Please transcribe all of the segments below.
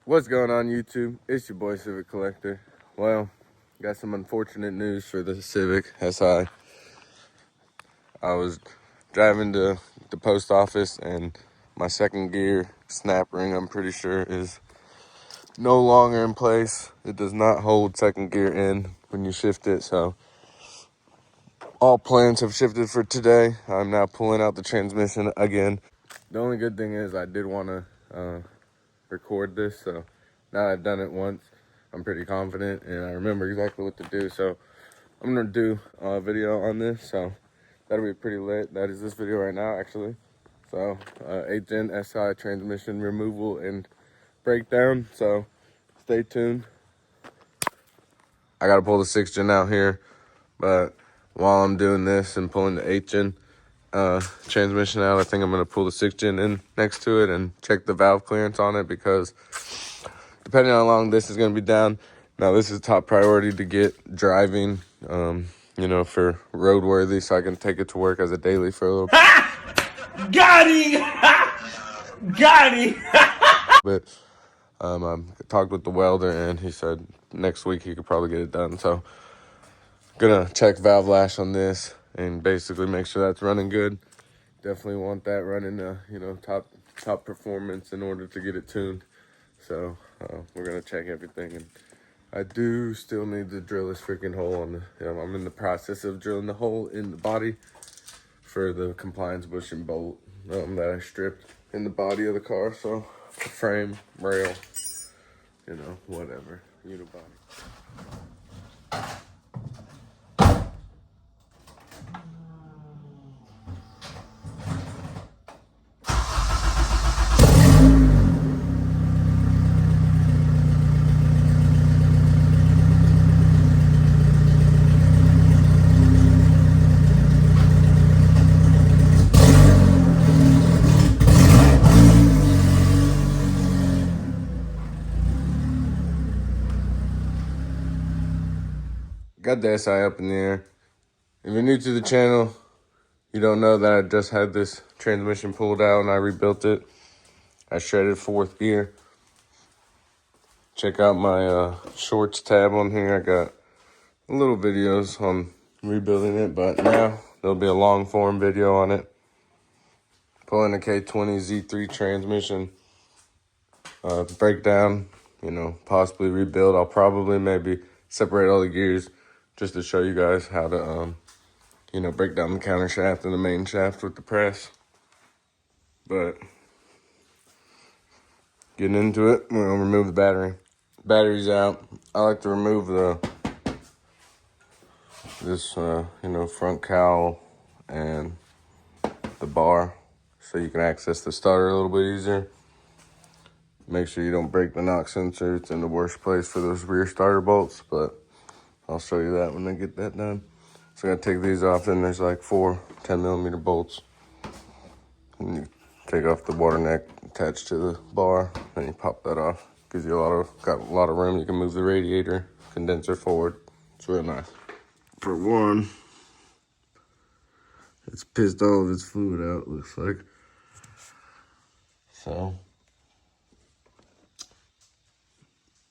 What's going on, YouTube? It's your boy Civic Collector. Well, got some unfortunate news for the Civic SI. I was driving to the post office and my second gear snap ring, I'm pretty sure, is no longer in place. It does not hold second gear in when you shift it, so all plans have shifted for today. I'm now pulling out the transmission again. The only good thing is I did want to record this, so now I've done it once, I'm pretty confident and I remember exactly what to do. So I'm gonna do a video on this, so that'll be pretty lit. That is this video right now, actually. So 8th gen SI transmission removal and breakdown, so stay tuned. I gotta pull the 6th gen out here, but while I'm doing this and pulling the 8th gen transmission out, I think I'm gonna pull the 6th gen in next to it and check the valve clearance on it, because depending on how long this is going to be down, now this is top priority to get driving, for roadworthy, so I can take it to work as a daily for a little Got him! Got him! bit. I talked with the welder, and he said next week he could probably get it done. So gonna check valve lash on this and basically make sure that's running good. Definitely want that running, top performance in order to get it tuned. So we're gonna check everything, and I do still need to drill this freaking hole on the. I'm in the process of drilling the hole in the body for the compliance bushing bolt that I stripped in the body of the car. So frame, rail, whatever, unibody. Got the SI up in the air. If you're new to the channel, you don't know that I just had this transmission pulled out and I rebuilt it. I shredded 4th gear. Check out my shorts tab on here. I got little videos on rebuilding it, but now there'll be a long form video on it. Pulling a K20 Z3 transmission, breakdown, possibly rebuild. I'll probably maybe separate all the gears just to show you guys how to, break down the countershaft and the main shaft with the press. But getting into it, we're gonna remove the battery. Battery's out. I like to remove this front cowl and the bar so you can access the starter a little bit easier. Make sure you don't break the knock sensor. It's in the worst place for those rear starter bolts, but I'll show you that when I get that done. So I'm gonna take these off, and there's like 4 10mm bolts. And you take off the water neck attached to the bar, then you pop that off. Gives you got a lot of room. You can move the radiator condenser forward. It's real nice. For one, it's pissed all of its fluid out, looks like. So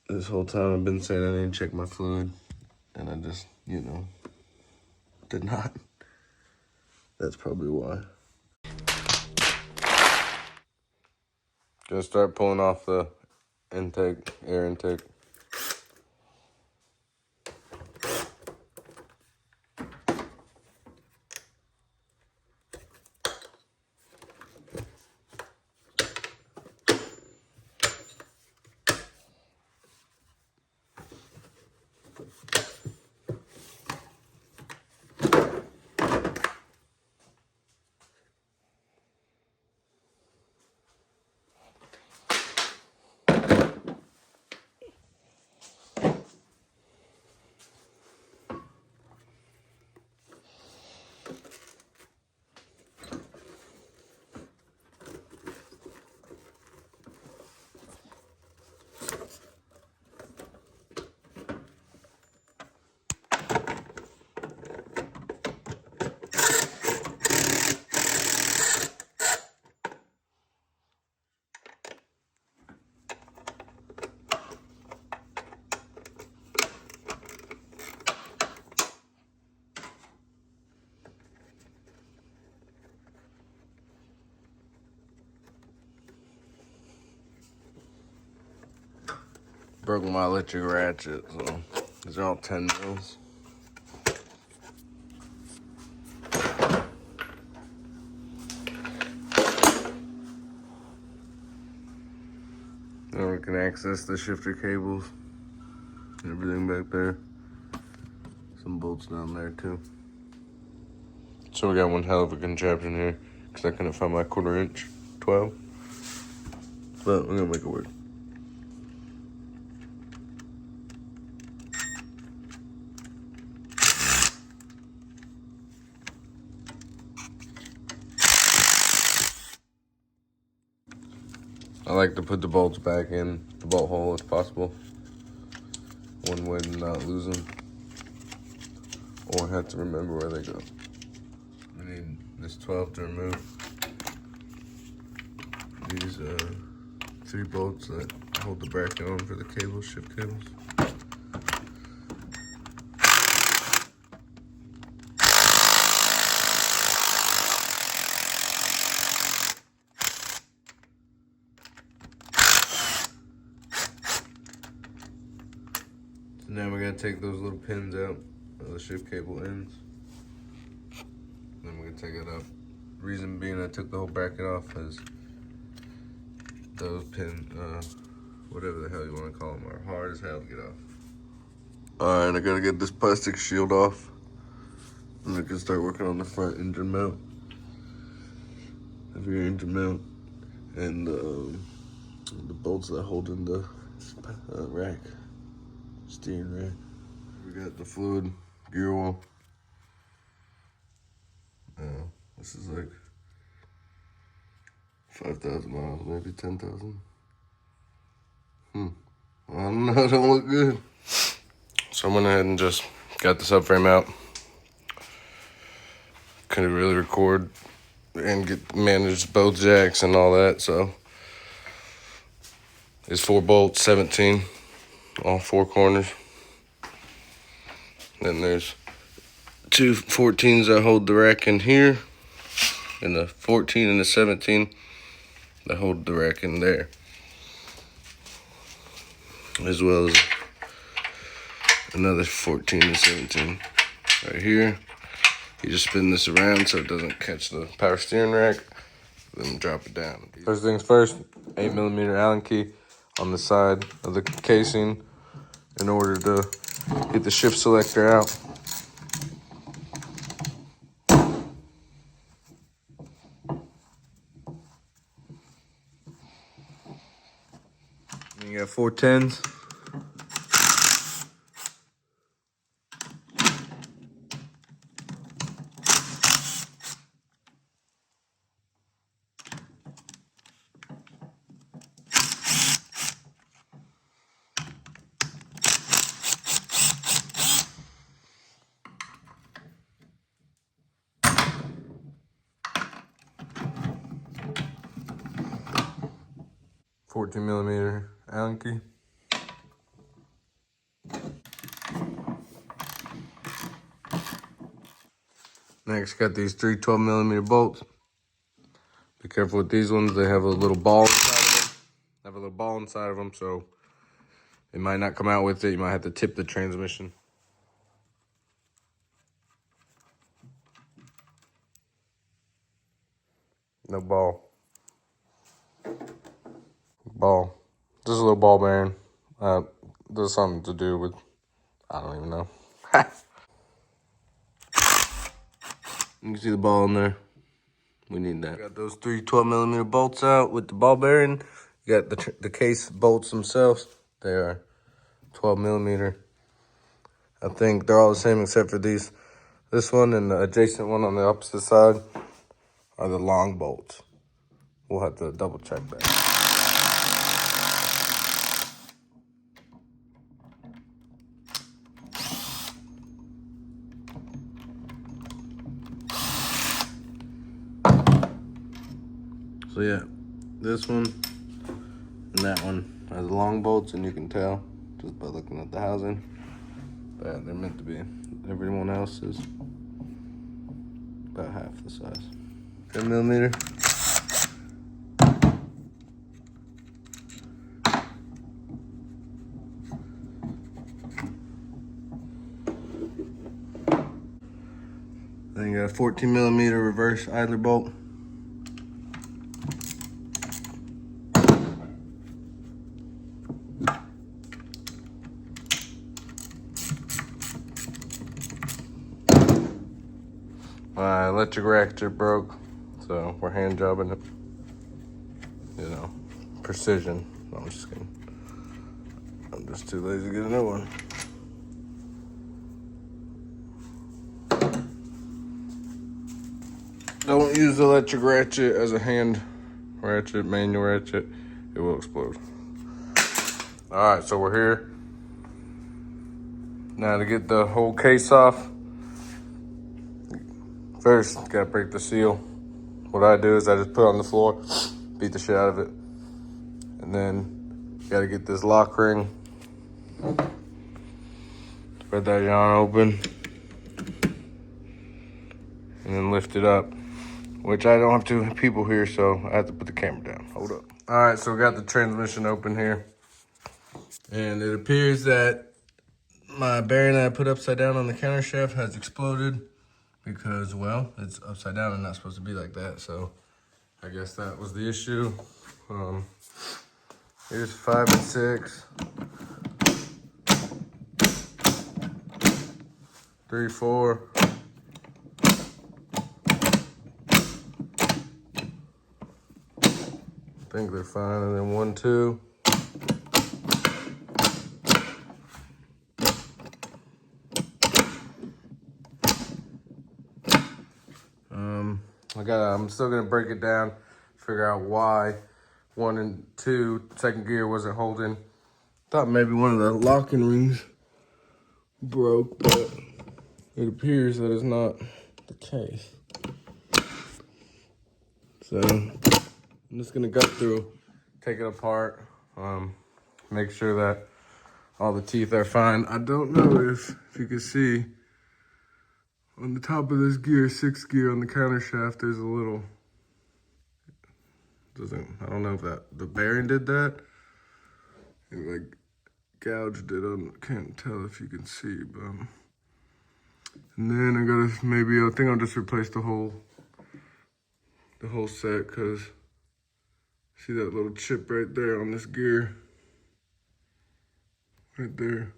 this whole time I've been saying I need to check my fluid, and I just, did not. That's probably why. Gonna start pulling off the intake, air intake. broke my electric ratchet, so these are all 10 mils. Now we can access the shifter cables. Everything back there. Some bolts down there too. So we got one hell of a contraption here, because I couldn't find my 1/4 inch 12. But we're gonna make it work. I like to put the bolts back in the bolt hole if possible. One way to not lose them. Or have to remember where they go. We need this 12 to remove these 3 bolts that hold the bracket on for the cables, shift cables. So now we gotta take those little pins out of the shift cable ends. Then we're gonna take it up. Reason being I took the whole bracket off is those pins, whatever the hell you want to call them, are hard as hell to get off. Alright, I gotta get this plastic shield off. And I can start working on the front engine mount. The rear engine mount. And the bolts that hold in the rack. Steering rack. We got the fluid gear wheel. This is like 5,000 miles, maybe 10,000. I don't know, it don't look good. So I went ahead and just got the subframe out. Couldn't really record and manage both jacks and all that, so it's 4 bolts, 17, all 4 corners. Then there's 2 14s that hold the rack in here, and the 14 and the 17 that hold the rack in there, as well as another 14 and 17 right here. You just spin this around so it doesn't catch the power steering rack, then drop it down. First things first, 8mm Allen key on the side of the casing in order to get the shift selector out. You got 4 10s. $14mm Allen key. Next, got these 3 12mm bolts. Be careful with these ones. They have a little ball inside of them. So it might not come out with it. You might have to tip the transmission. No ball. Ball. Just a little ball bearing. There's something to do with, I don't even know. You can see the ball in there. We need that. Got those 3 12mm bolts out with the ball bearing. You got the case bolts themselves. They are 12mm. I think they're all the same except for these. This one and the adjacent one on the opposite side are the long bolts. We'll have to double check that. So yeah, this one and that one are the long bolts, and you can tell just by looking at the housing that they're meant to be. Everyone else is about half the size. 10mm. you got a 14mm reverse idler bolt. My electric ratchet broke, so we're hand jobbing it. You know, precision. No, I'm just kidding. I'm just too lazy to get a new one. Don't use the electric ratchet as a hand ratchet, manual ratchet. It will explode. All right, so we're here. Now to get the whole case off, first, gotta break the seal. What I do is I just put it on the floor, beat the shit out of it. And then, gotta get this lock ring. Spread that yarn open. And then lift it up. Which I don't have two people here, so I have to put the camera down. Hold up. All right, so we got the transmission open here. And it appears that my bearing that I put upside down on the countershaft has exploded because, well, it's upside down and not supposed to be like that. So I guess that was the issue. Here's 5 and 6. 3, 4. I think they're fine. And then 1, 2. I'm still gonna break it down, figure out why 1 and 2 second gear wasn't holding. Thought maybe one of the locking rings broke, but it appears that it's not the case. So I'm just gonna go through, take it apart, make sure that all the teeth are fine. I don't know if you can see on the top of this gear, 6th gear on the countershaft, there's a little, I don't know if the bearing did that. It like gouged it, can't tell if you can see, but. And then I think I'll just replace the whole set, cause see that little chip right there on this gear? Right there.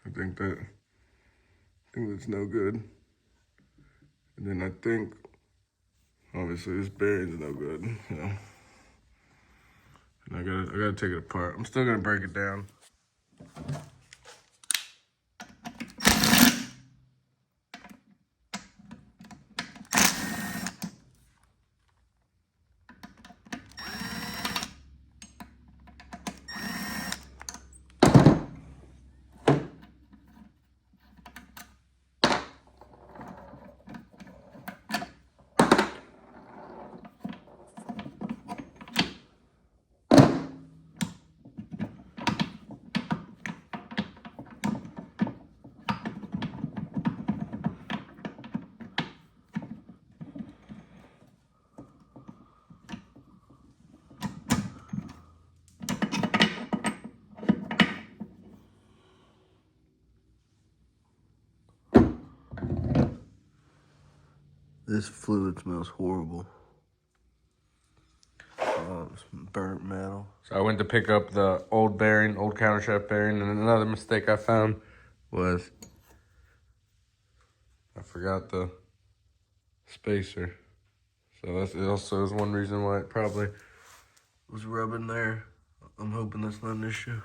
I think that's no good. And then I think, obviously this bearing's no good, you know. And I gotta take it apart. I'm still gonna break it down. This fluid smells horrible. It's burnt metal. So I went to pick up the old countershaft bearing, and another mistake I found was I forgot the spacer. So that also is one reason why it probably was rubbing there. I'm hoping that's not an issue,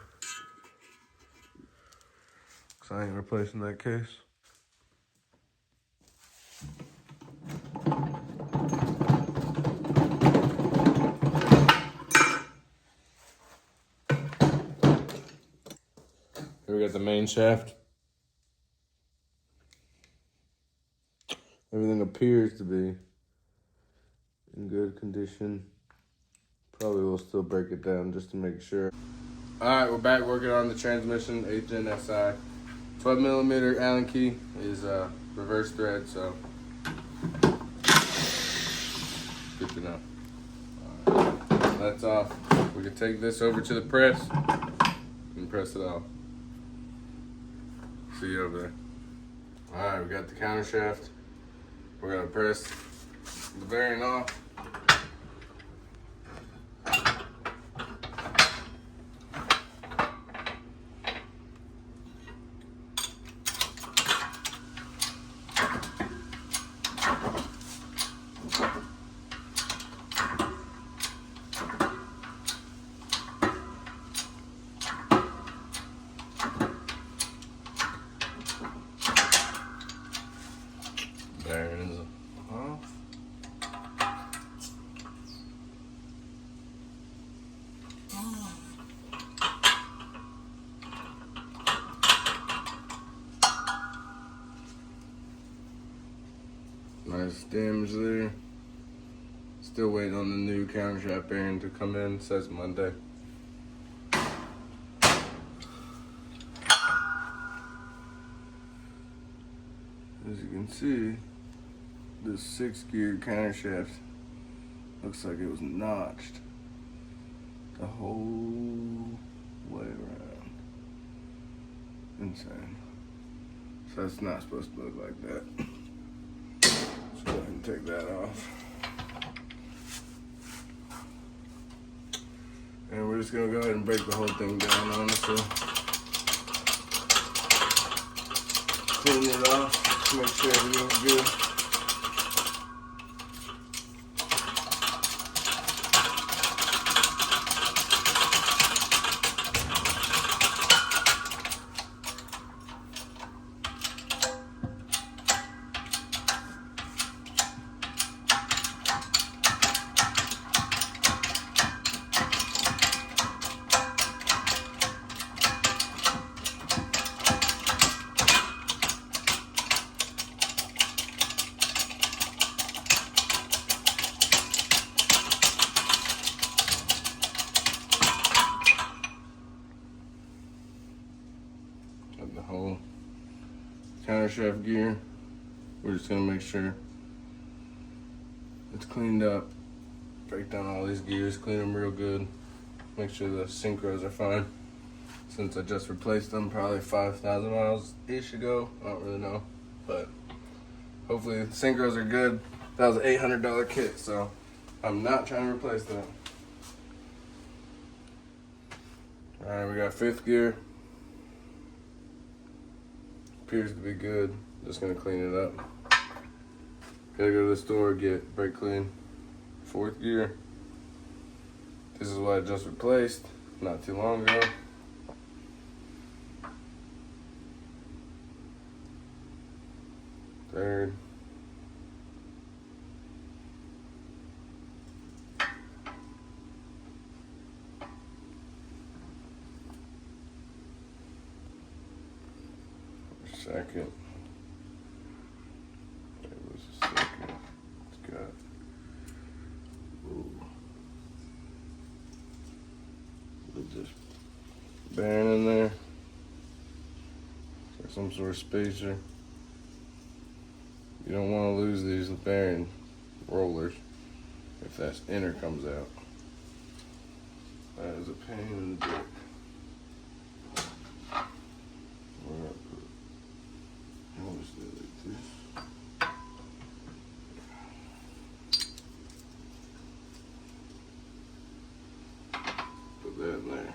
because I ain't replacing that case. Here we got the main shaft. Everything appears to be in good condition. Probably will still break it down just to make sure. All right, we're back working on the transmission, 8th Gen SI. 12mm Allen key is reverse thread, so good to know. All right, that's off. We can take this over to the press and press it off. See you over there. All right, we got the countershaft We're gonna press the bearing off. Bearings off. Nice damage there. Still waiting on the new countershaft bearing to come in. It says Monday. As you can see, this 6-gear countershaft looks like it was notched the whole way around. Insane. So that's not supposed to look like that. Let's go ahead and take that off. And we're just gonna go ahead and break the whole thing down, honestly. Clean it off, make sure everything's good. The whole countershaft gear. We're just gonna make sure it's cleaned up. Break down all these gears, clean them real good. Make sure the synchros are fine. Since I just replaced them probably 5,000 miles-ish ago. I don't really know, but hopefully the synchros are good. That was an $800 kit, so I'm not trying to replace that. All right, we got 5th gear. Appears to be good. Just gonna clean it up. Gotta go to the store, get brake clean. 4th gear. This is what I just replaced not too long ago. Third. Second. It was a second. It's got. Ooh. With this bearing in there. It's like some sort of spacer. You don't want to lose these bearing rollers if that inner comes out. That is a pain in the dick. Put that in there.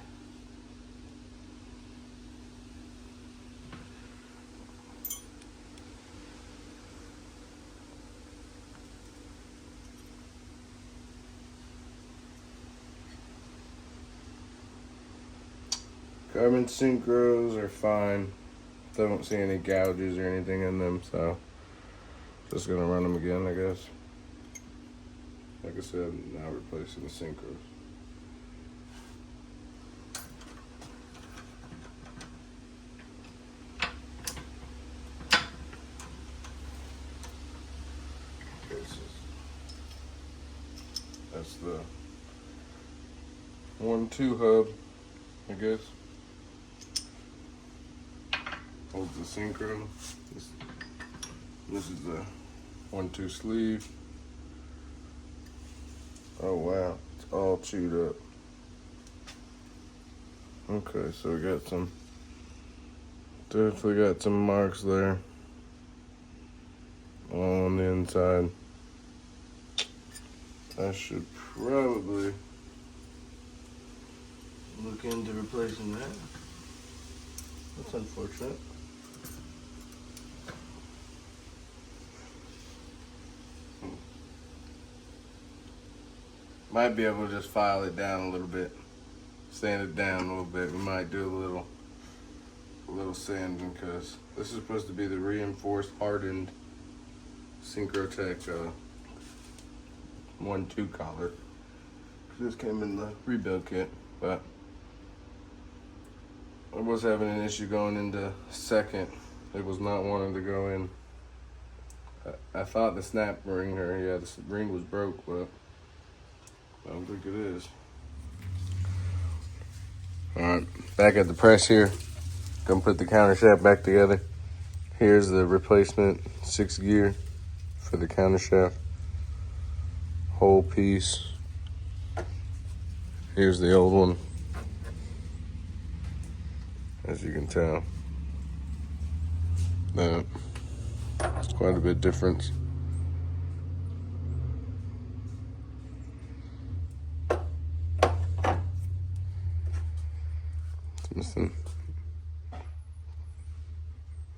Carbon synchros are fine. Don't see any gouges or anything in them, so just gonna run them again, I guess. Like I said, now replacing the synchros. Okay, so that's the 1-2 hub, I guess. Holds the synchro. This is the 1-2 sleeve. Oh wow, it's all chewed up. Okay, so we got some, definitely got some marks there. on the inside. I should probably look into replacing that. That's unfortunate. Might be able to just file it down a little bit, sand it down a little bit. We might do a little sanding because this is supposed to be the reinforced, hardened Synchrotech 1-2 collar. This came in the rebuild kit, but I was having an issue going into second. It was not wanting to go in. I thought the snap ring, the ring was broke, but I don't think it is. Alright, back at the press here. Gonna put the countershaft back together. Here's the replacement 6 gear for the countershaft. Whole piece. Here's the old one. As you can tell, it's quite a bit difference. It's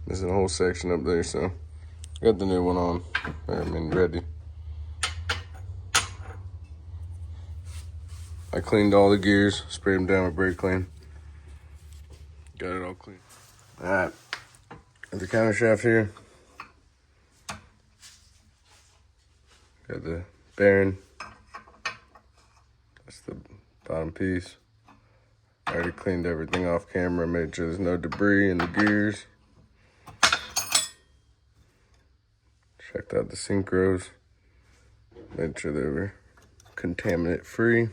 missing a whole section up there, so got the new one on. Ready. I cleaned all the gears, sprayed them down with brake clean. Got it all clean. Alright, got the countershaft here. Got the bearing. That's the bottom piece. I already cleaned everything off camera, made sure there's no debris in the gears. Checked out the synchros. Made sure they were contaminant free.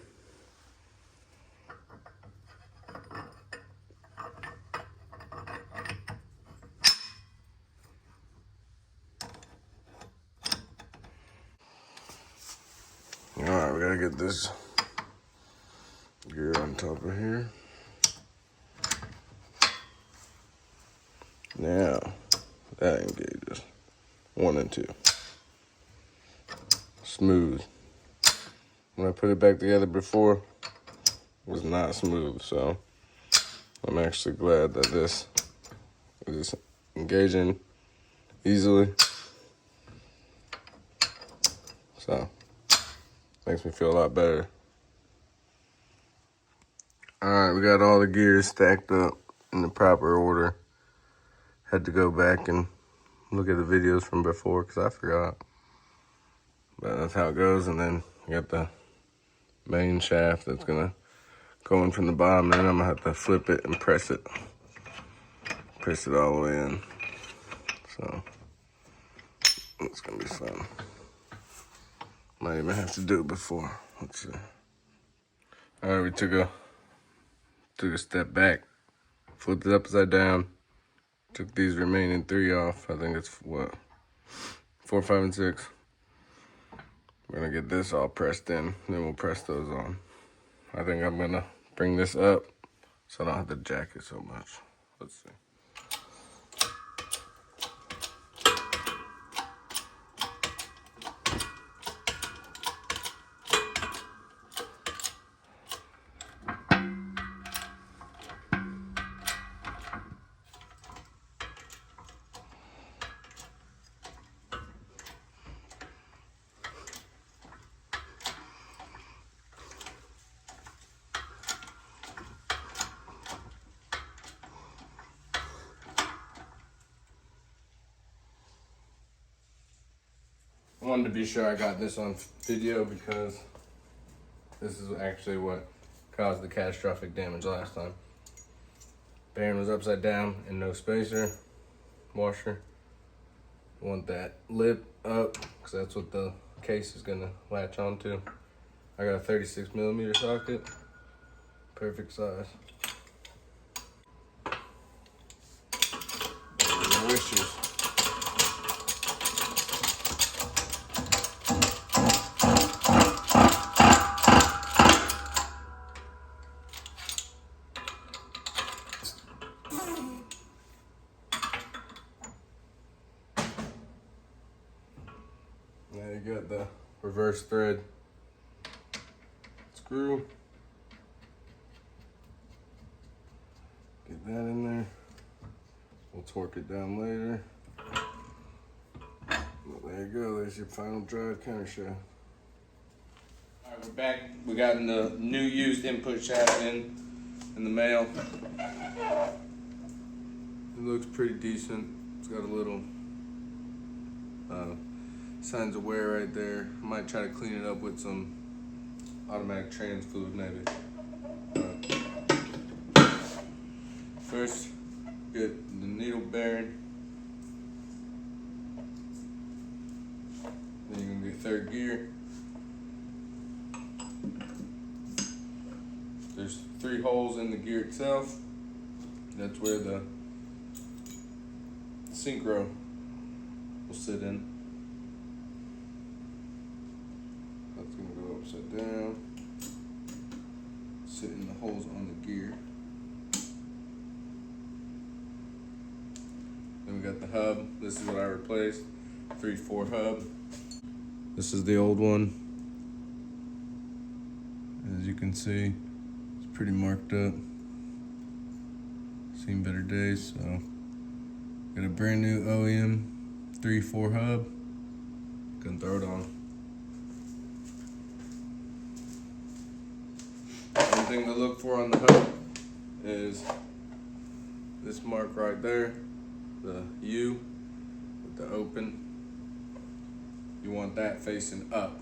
Alright, we gotta get this gear on top of here. Now, that engages 1 and 2. Smooth. When I put it back together before, it was not smooth, so I'm actually glad that this is engaging easily. So, makes me feel a lot better. Alright, we got all the gears stacked up in the proper order. Had to go back and look at the videos from before because I forgot. But that's how it goes. And then you got the main shaft that's gonna go in from the bottom, and then I'm gonna have to flip it and press it. Press it all the way in. So it's gonna be fun. Might even have to do it before. Let's see. Alright, we took a step back, flipped it upside down, took these remaining 3 off. I think it's what, 4, 5, and 6. We're gonna get this all pressed in, then we'll press those on. I think I'm gonna bring this up so I don't have to jack it so much. Let's see. I wanted to be sure I got this on video because this is actually what caused the catastrophic damage last time. Bearing was upside down and no spacer, washer. Want that lip up because that's what the case is gonna latch onto. I got a 36mm socket, perfect size. Wishes. Then you got the reverse thread screw. Get that in there. We'll torque it down later. Well, there you go. There's your final drive countershaft. All right, we're back. We got the new used input shaft in the mail. It looks pretty decent. It's got a little signs of wear right there. I might try to clean it up with some automatic trans fluid maybe. First, get the needle bearing. Then you're gonna get third gear. There's 3 holes in the gear itself. That's where the synchro will sit in. That's gonna go upside down. Sit in the holes on the gear. Then we got the hub. This is what I replaced. 3/4 hub. This is the old one. As you can see, it's pretty marked up. Seen better days, so got a brand new OEM 3/4 hub. Gonna throw it on. One thing to look for on the hub is this mark right there, the U with the open. You want that facing up.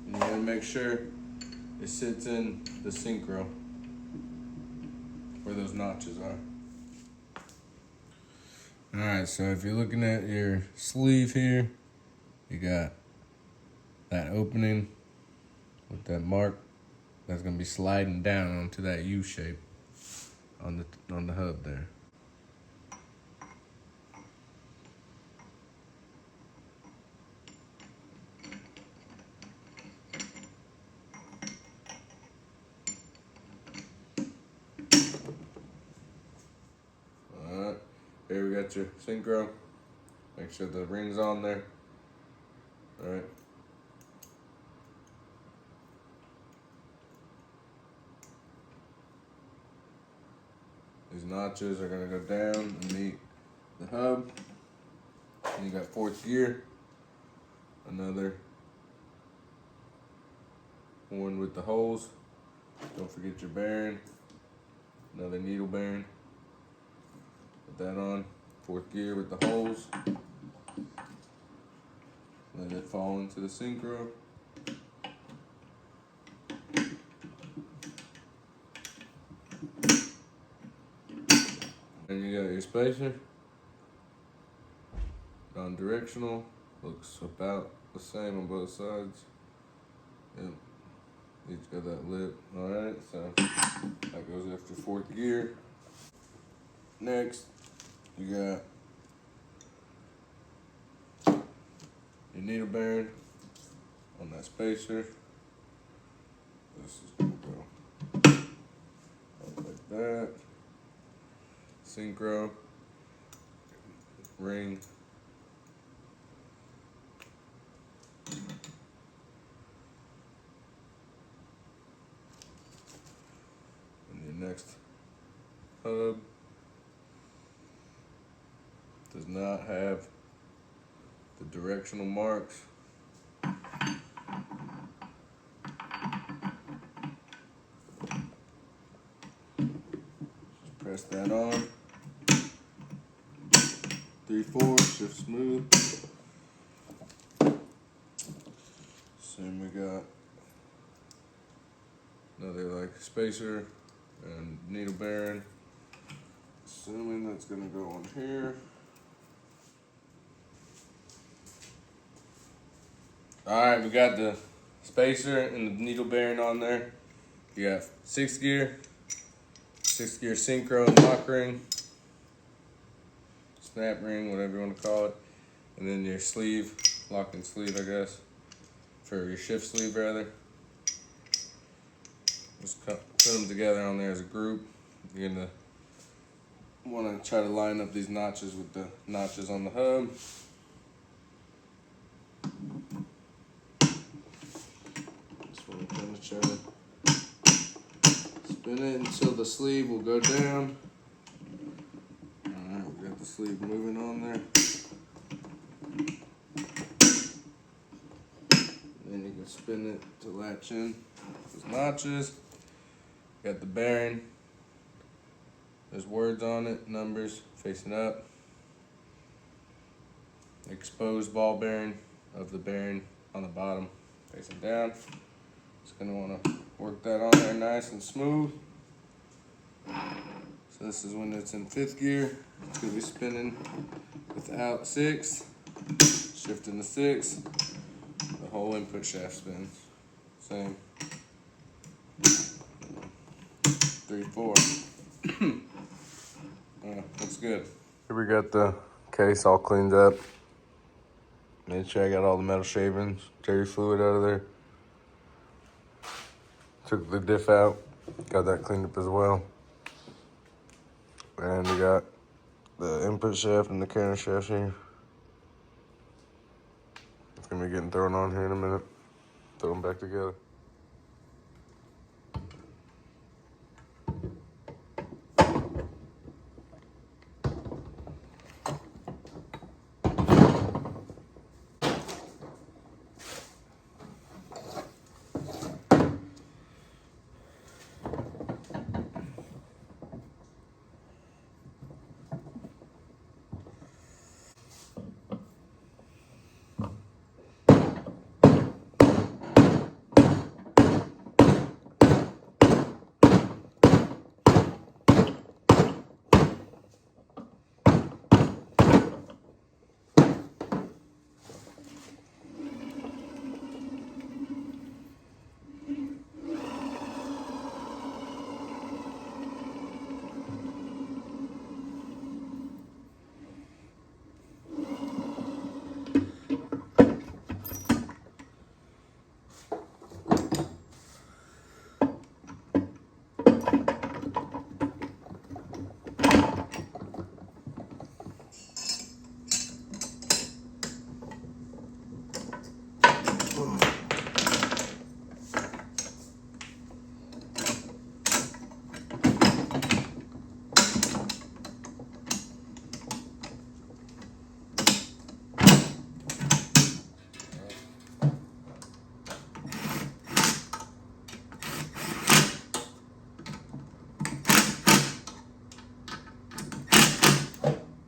And you gotta make sure it sits in the synchro where those notches are. Alright, so if you're looking at your sleeve here, you got that opening with that mark that's gonna be sliding down onto that U shape on the hub there. Alright, here we got your synchro. Make sure the ring's on there. Alright. These notches are gonna go down and meet the hub. And you got 4th gear. Another one with the holes. Don't forget your bearing. Another needle bearing. Put that on. 4th gear with the holes. Let it fall into the synchro. And you got your spacer. Non-directional. Looks about the same on both sides. Yep. Each got that lip. Alright, so that goes after 4th gear. Next, you got your needle bearing on that spacer. This is gonna go up like that. Synchro, ring. And your next hub does not have the directional marks. Just press that on. 3/4, shift smooth. Same, we got another like spacer and needle bearing. Assuming that's gonna go on here. Alright, we got the spacer and the needle bearing on there. You got 6th gear synchro and lock ring, snap ring, whatever you want to call it, and then your sleeve, lock and sleeve, I guess, for your shift sleeve rather. Just put them together on there as a group. You're gonna want to try to line up these notches with the notches on the hub. Just want to kind of try to spin it until the sleeve will go down. Alright, we got the sleeve moving on there. Then you can spin it to latch in those notches. Got the bearing. There's words on it, numbers facing up. Exposed ball bearing of the bearing on the bottom facing down. Just gonna want to work that on there nice and smooth. So this is when it's in 5th gear. It's gonna be spinning without 6, shifting to 6. The whole input shaft spins. Same. 3, 4. Looks good. Here we got the case all cleaned up. Made sure I got all the metal shavings, jerry fluid out of there. Took the diff out, got that cleaned up as well. And we got the input shaft and the countershaft here. It's gonna be getting thrown on here in a minute. Throw them back together.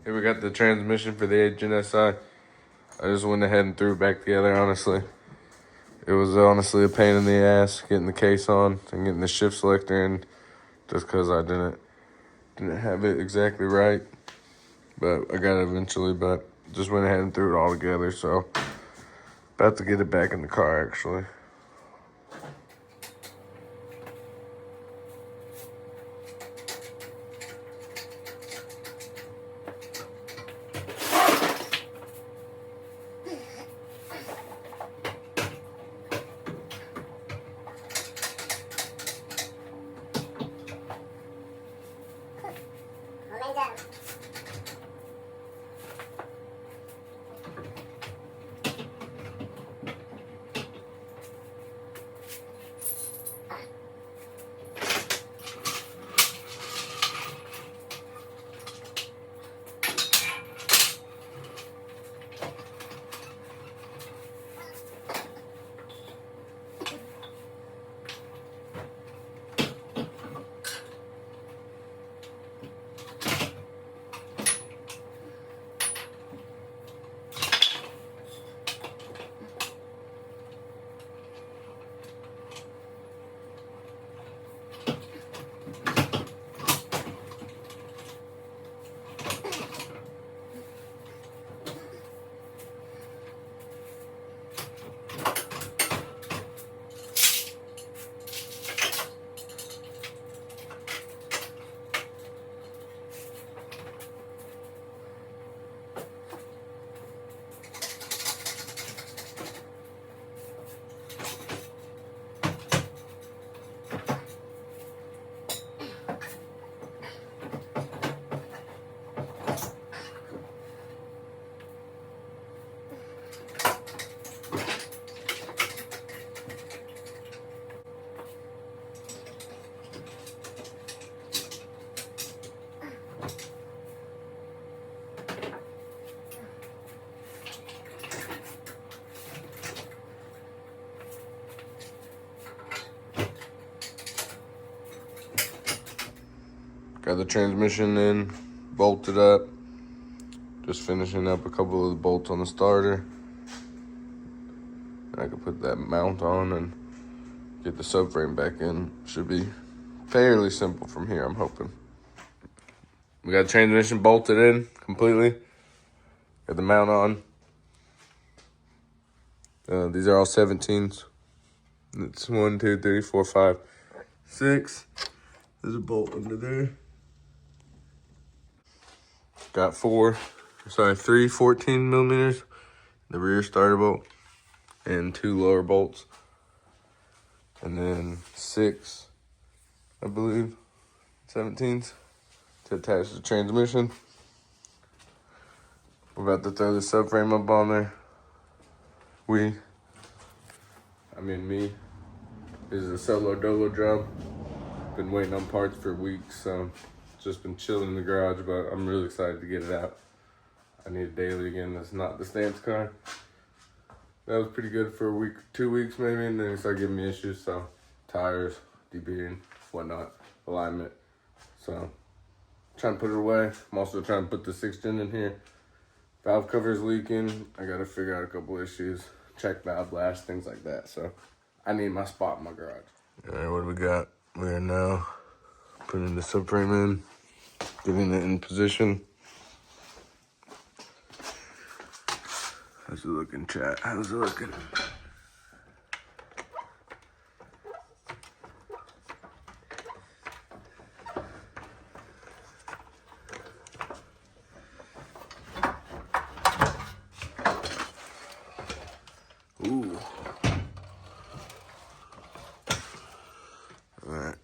Here we got the transmission for the 8-gen SI. I just went ahead and threw it back together, honestly. It was honestly a pain in the ass getting the case on and getting the shift selector in just because I didn't have it exactly right. But I got it eventually, but just went ahead and threw it all together, so about to get it back in the car actually. Got the transmission in, bolted up. Just finishing up a couple of the bolts on the starter. I can put that mount on and get the subframe back in. Should be fairly simple from here, I'm hoping. We got the transmission bolted in completely. Got the mount on. These are all 17s. It's 1, 2, 3, 4, 5, 6. There's a bolt under there. Got 3 14 millimeters. The rear starter bolt and 2 lower bolts. And then 6, I believe, 17s to attach the transmission. We're about to throw the subframe up on there. Me. This is a solo dolo job. Been waiting on parts for weeks, so just been chilling in the garage, but I'm really excited to get it out. I need it daily again. That's not the stance car. That was pretty good for a week, 2 weeks maybe, and then it started giving me issues, so tires, DBing, whatnot, alignment. So, trying to put it away. I'm also trying to put the 6th gen in here. Valve cover's leaking. I gotta figure out a couple issues. Check valve blast, things like that. So, I need my spot in my garage. All right, what do we got? We are now putting the subframe in, getting it in position. How's it looking, chat? How's it looking? Ooh. Alright,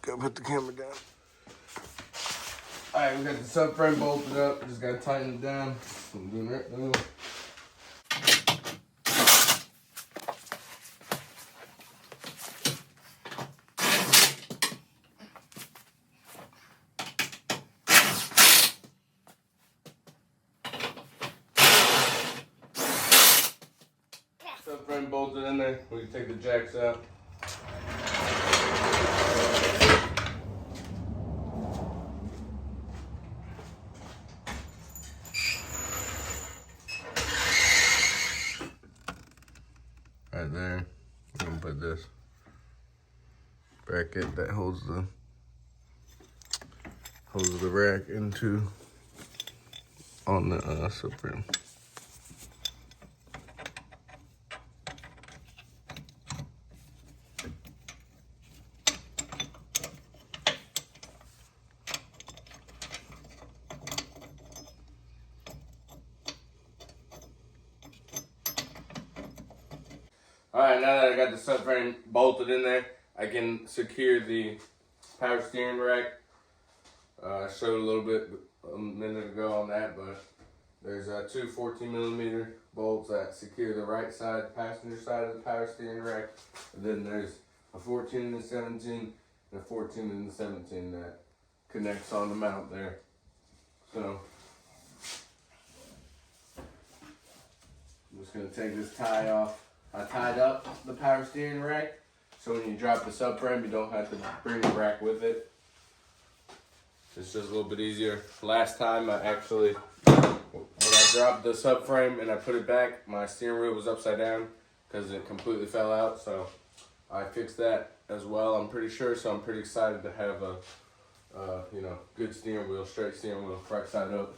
gotta put the camera down. Alright, we got the subframe bolted up. Just gotta tighten it down. I'm doing right now. Subframe bolted in there. We can take the jacks out. Right there. I'm gonna put this bracket that holds the rack into on the subframe. Alright, now that I got the subframe bolted in there, I can secure the power steering rack. I showed a little bit a minute ago on that, but there's 2 14 millimeter bolts that secure the right side, passenger side of the power steering rack. And then there's a 14 and a 17 and a 14 and a 17 that connects on the mount there. So I'm just going to take this tie off. I tied up the power steering rack, so when you drop the subframe, you don't have to bring the rack with it. It's just a little bit easier. Last time when I dropped the subframe and I put it back, my steering wheel was upside down because it completely fell out, so I fixed that as well, I'm pretty sure, so I'm pretty excited to have a good steering wheel, straight steering wheel, right side up.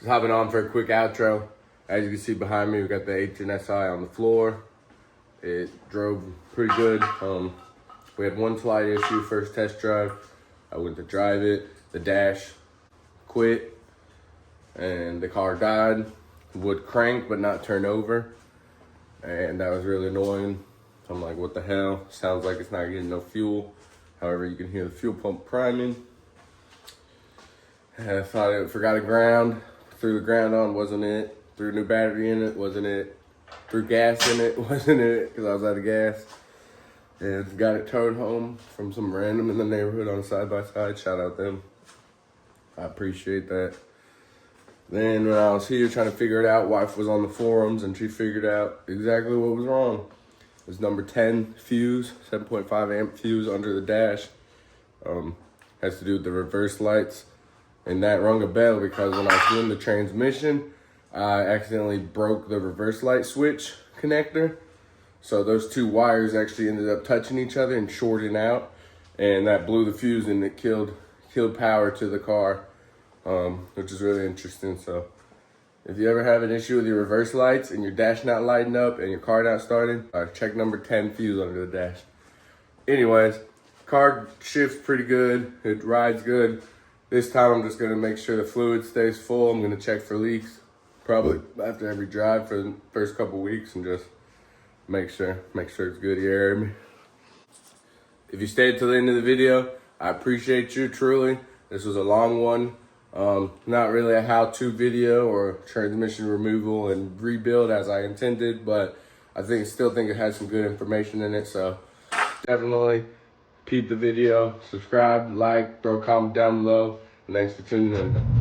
Just hopping on for a quick outro. As you can see behind me, we got the H&SI on the floor. It drove pretty good. We had one slight issue first test drive. I went to drive it. The dash quit and the car died. Would crank but not turn over. And that was really annoying. I'm like, what the hell? Sounds like it's not getting no fuel. However, you can hear the fuel pump priming. And I thought it forgot a ground. Threw the ground on, wasn't it? Threw a new battery in it, wasn't it? Threw gas in it, wasn't it? Because I was out of gas. And got it towed home from some random in the neighborhood on a side-by-side. Shout out them. I appreciate that. Then when I was here trying to figure it out, wife was on the forums and she figured out exactly what was wrong. It was number 10 fuse, 7.5 amp fuse under the dash. Has to do with the reverse lights. And that rung a bell because when I was doing the transmission, I accidentally broke the reverse light switch connector. So those two wires actually ended up touching each other and shorting out. And that blew the fuse and it killed power to the car, which is really interesting. So if you ever have an issue with your reverse lights and your dash not lighting up and your car not starting, check number 10 fuse under the dash. Anyways, car shifts pretty good. It rides good. This time I'm just gonna make sure the fluid stays full. I'm gonna check for leaks probably after every drive for the first couple weeks and just make sure it's good. You hear me? If you stayed till the end of the video, I appreciate you truly. This was a long one. Not really a how-to video or transmission removal and rebuild as I intended, but I still think it has some good information in it. So definitely peep the video, subscribe, like, throw a comment down below. And thanks for tuning in.